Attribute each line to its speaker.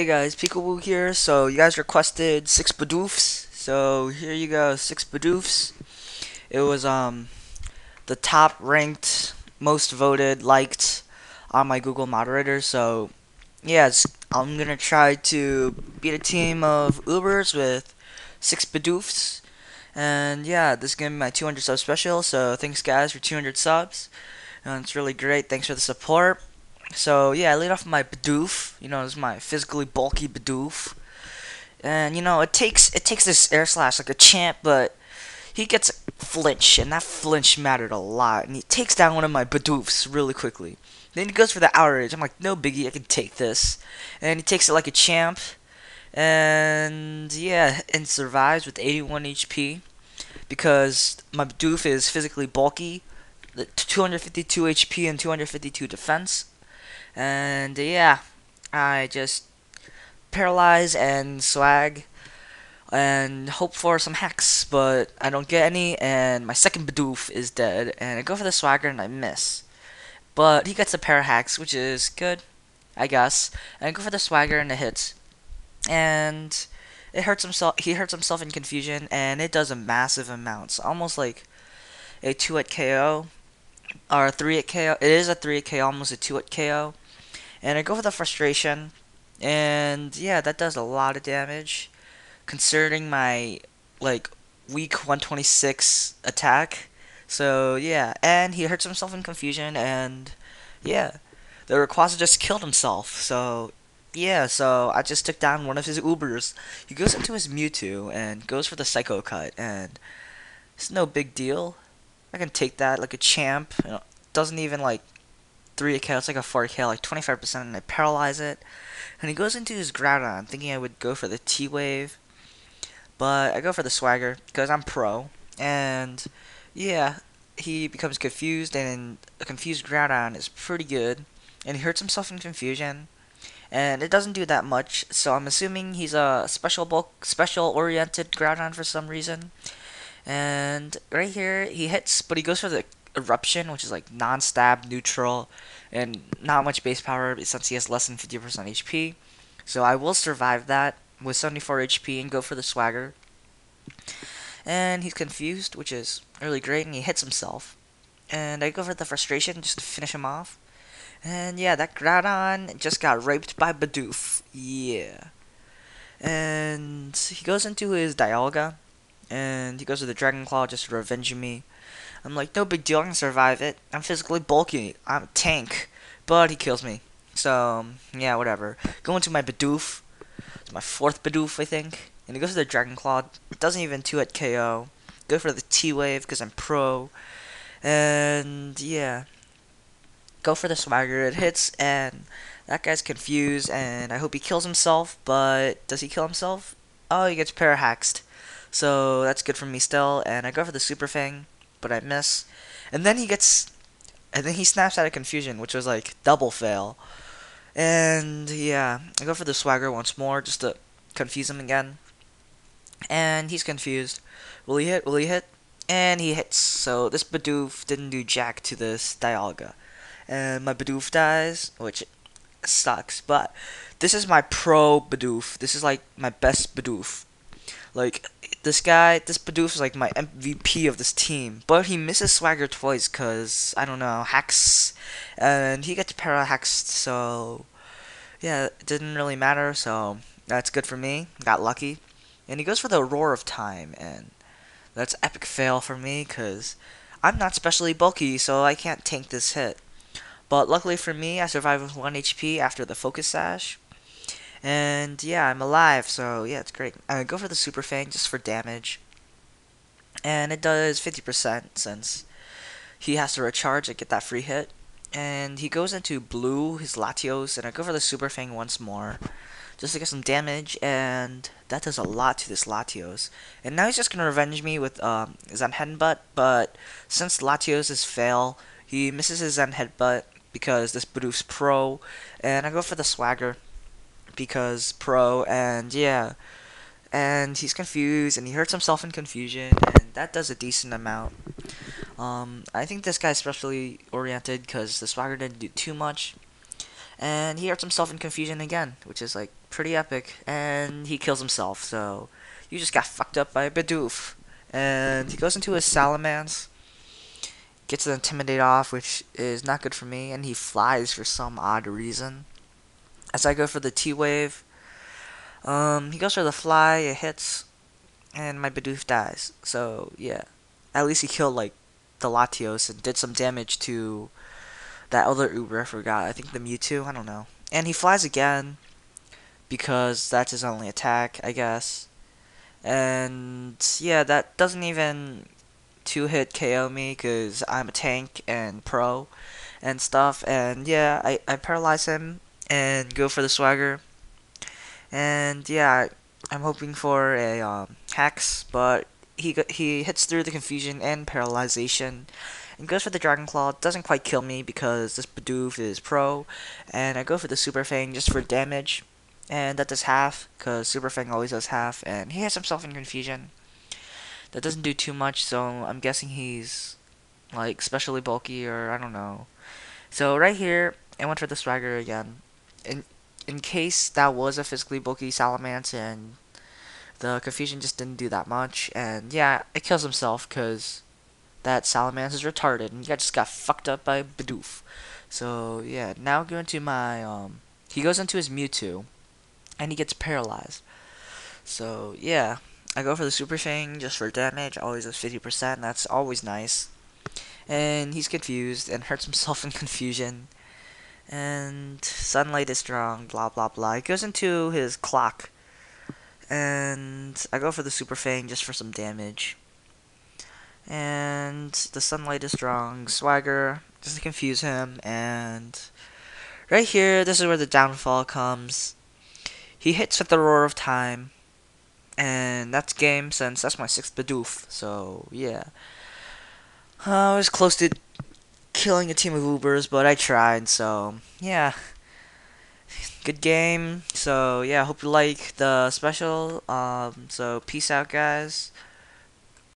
Speaker 1: Hey guys, Peekaboo here. So you guys requested 6 Bidoofs. So here you go, 6 Bidoofs. It was the top ranked, most voted, liked on my Google moderator. So yes, I'm gonna try to beat a team of Ubers with 6 Bidoofs. And yeah, this is gonna be my 200 sub special. So thanks guys for 200 subs. And it's really great. Thanks for the support. So yeah, I laid off my Bidoof. This is my physically bulky Bidoof, and it takes this air slash like a champ, but he gets flinch, and that flinch mattered a lot, and he takes down one of my Bidoofs really quickly. Then he goes for the outrage. I'm like, no biggie, I can take this, and he takes it like a champ, and yeah, and survives with 81 HP because my Bidoof is physically bulky, 252 HP and 252 defense. And yeah, I just paralyze and swag and hope for some hacks, but I don't get any, and my second Bidoof is dead, and I go for the swagger and I miss. But he gets a pair of hacks, which is good, I guess. And I go for the swagger and it hits. And he hurts himself in confusion, and it does a massive amount. So almost like a 2-hit KO, or a 3-hit KO. It is a 3-hit KO, almost a 2-hit KO. And I go for the frustration, and yeah, that does a lot of damage, considering my like weak 126 attack. So yeah, and he hurts himself in confusion, and yeah, the Rayquaza just killed himself. So yeah, so I just took down one of his Ubers. He goes into his Mewtwo and goes for the Psycho Cut, and it's no big deal. I can take that like a champ. Doesn't even like 3K, it's like a 4K, like 25%, and I paralyze it. And he goes into his Groudon, thinking I would go for the T-Wave, but I go for the Swagger, because I'm pro. And yeah, he becomes confused, and a confused Groudon is pretty good. And he hurts himself in confusion, and it doesn't do that much, so I'm assuming he's a special oriented Groudon for some reason. And right here, he hits, but he goes for the Eruption, which is like non-stab, neutral, and not much base power since he has less than 50% HP. So I will survive that with 74 HP and go for the Swagger. And he's confused, which is really great, and he hits himself. And I go for the Frustration just to finish him off. And yeah, that Groudon just got raped by Bidoof. Yeah. And he goes into his Dialga, and he goes to the Dragon Claw just to revenge me. I'm like, no big deal, I can survive it. I'm physically bulky, I'm a tank. But he kills me. So, yeah, whatever. Go into my Bidoof. It's my fourth Bidoof, I think. And he goes to the Dragon Claw. It doesn't even 2-hit KO. Go for the T-Wave because I'm pro. And, yeah. Go for the Swagger. It hits, and that guy's confused, and I hope he kills himself. But does he kill himself? Oh, he gets parahaxed. So, that's good for me still. And I go for the Super Fang, but I miss. And then he snaps out of confusion, which was like double fail. And yeah, I go for the Swagger once more just to confuse him again. And he's confused. Will he hit? Will he hit? And he hits. So this Bidoof didn't do jack to this Dialga. And my Bidoof dies, which sucks. But this is my pro Bidoof. This is like my best Bidoof. Like, this Bidoof is like my MVP of this team. But he misses Swagger twice because, I don't know, hacks. And he gets para-hexed, so yeah, it didn't really matter, so that's good for me. Got lucky. And he goes for the Roar of Time, and that's epic fail for me because I'm not specially bulky, so I can't tank this hit. But luckily for me, I survived with 1 HP after the Focus Sash. And yeah, I'm alive, so yeah, it's great. I go for the Super Fang just for damage. And it does 50% since he has to recharge and get that free hit. And he goes into blue, his Latios, and I go for the Super Fang once more. Just to get some damage, and that does a lot to this Latios. And now he's just going to revenge me with Zen Headbutt, but since Latios is fail, he misses his Zen Headbutt because this Bidoof's pro, and I go for the Swagger because pro, and yeah, and he's confused, and he hurts himself in confusion, and that does a decent amount. I think this guy's specially oriented because the Swagger didn't do too much, and he hurts himself in confusion again, which is like pretty epic, and he kills himself. So you just got fucked up by a Bidoof, and he goes into his salamence, gets the intimidate off, which is not good for me, and he flies for some odd reason. As I go for the T wave, he goes for the fly, it hits, and my Bidoof dies. So yeah, at least he killed like the Latios and did some damage to that other Uber. I forgot. I think the Mewtwo. I don't know. And he flies again because that's his only attack, I guess. And yeah, that doesn't even two-hit KO me because I'm a tank and pro and stuff. And yeah, I paralyze him and go for the swagger. And yeah, I'm hoping for a hex, but he hits through the confusion and paralyzation and goes for the Dragon Claw. Doesn't quite kill me because this Bidoof is pro, and I go for the Super Fang just for damage, and that does half because Super Fang always does half, and he hits himself in confusion. That doesn't do too much, so I'm guessing he's like specially bulky or I don't know. So right here, I went for the swagger again. In in case that was a physically bulky Salamence and the confusion just didn't do that much, and yeah, it kills himself because that Salamence is retarded and he just got fucked up by Bidoof. So yeah, now going to my he goes into his Mewtwo and he gets paralyzed. So yeah, I go for the Super Fang just for damage, always at 50%, that's always nice. And he's confused and hurts himself in confusion. And sunlight is strong, blah blah blah. He goes into his clock, and I go for the Super Fang just for some damage. And the sunlight is strong, swagger, just to confuse him. And right here, this is where the downfall comes. He hits with the Roar of Time, and that's game since that's my 6th Bidoof. So yeah, I was close to killing a team of Ubers, but I tried. So yeah, good game. So yeah, hope you like the special. So peace out, guys.